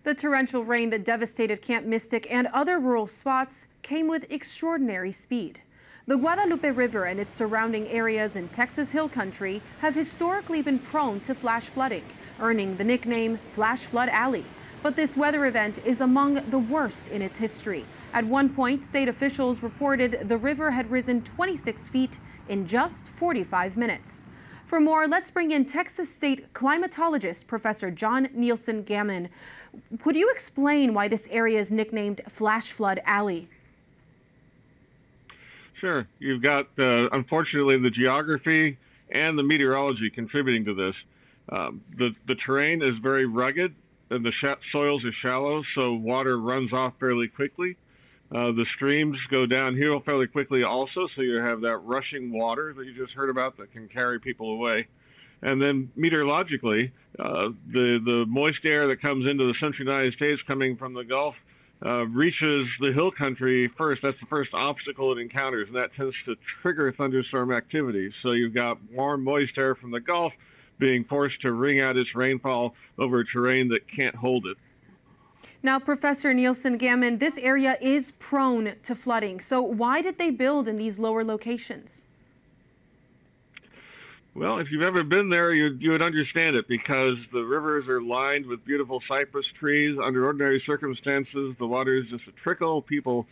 The torrential rain that devastated Camp Mystic and other rural spots came with extraordinary speed. The Guadalupe River and its surrounding areas in Texas Hill Country have historically been prone to flash flooding, earning the nickname Flash Flood Alley. But this weather event is among the worst in its history. At one point, state officials reported the river had risen 26 feet in just 45 minutes. For more, let's bring in Texas State climatologist Professor John Nielsen-Gammon. Could you explain why this area is nicknamed Flash Flood Alley? Sure. You've got, unfortunately, the geography and the meteorology contributing to this. The terrain is very rugged, and the soils are shallow, so water runs off fairly quickly. The streams go downhill fairly quickly also, so you have that rushing water that you just heard about that can carry people away. And then meteorologically, the moist air that comes into the central United States coming from the Gulf reaches the hill country first. That's the first obstacle it encounters, and that tends to trigger thunderstorm activity. So you've got warm, moist air from the Gulf being forced to wring out its rainfall over terrain that can't hold it. Now, Professor Nielsen-Gammon, this area is prone to flooding. So why did they build in these lower locations? Well, if you've ever been there, you would understand it, because the rivers are lined with beautiful cypress trees. Under ordinary circumstances, the water is just a trickle. People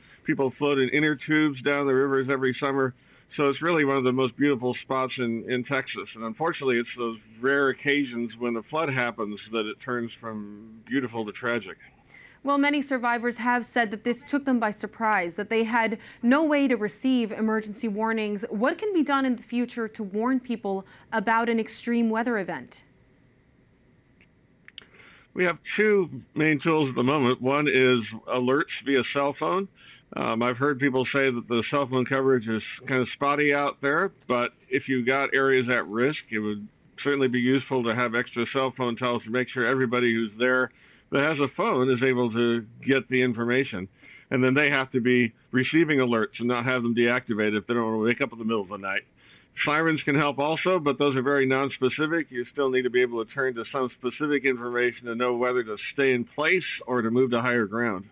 float in inner tubes down the rivers every summer. So it's really one of the most beautiful spots in Texas. And unfortunately, it's those rare occasions when the flood happens that it turns from beautiful to tragic. Well, many survivors have said that this took them by surprise, that they had no way to receive emergency warnings. What can be done in the future to warn people about an extreme weather event? We have two main tools at the moment. One is alerts via cell phone. I've heard people say that the cell phone coverage is kind of spotty out there, but if you've got areas at risk, it would certainly be useful to have extra cell phone towers to make sure everybody who's there that has a phone is able to get the information. And then they have to be receiving alerts and not have them deactivated if they don't want to wake up in the middle of the night. Sirens can help also, but those are very non-specific. You still need to be able to turn to some specific information to know whether to stay in place or to move to higher ground.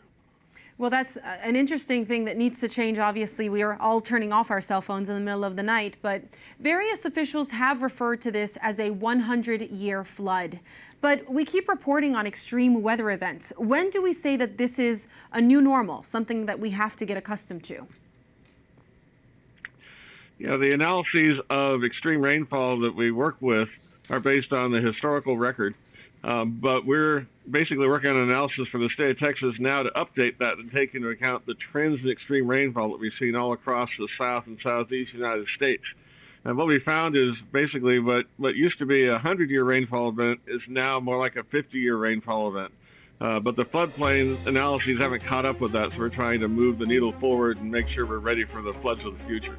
Well, that's an interesting thing that needs to change. Obviously, we are all turning off our cell phones in the middle of the night, but various officials have referred to this as a 100-year flood. But we keep reporting on extreme weather events. When do we say that this is a new normal, something that we have to get accustomed to? Yeah, the analyses of extreme rainfall that we work with are based on the historical record. But we're basically working on an analysis for the state of Texas now to update that and take into account the trends in extreme rainfall that we've seen all across the south and southeast United States. And what we found is basically what used to be a 100-year rainfall event is now more like a 50-year rainfall event. But the floodplain analyses haven't caught up with that, so we're trying to move the needle forward and make sure we're ready for the floods of the future.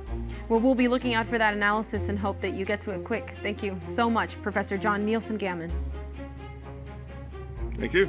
Well, we'll be looking out for that analysis and hope that you get to it quick. Thank you so much, Professor John Nielsen-Gammon. Thank you.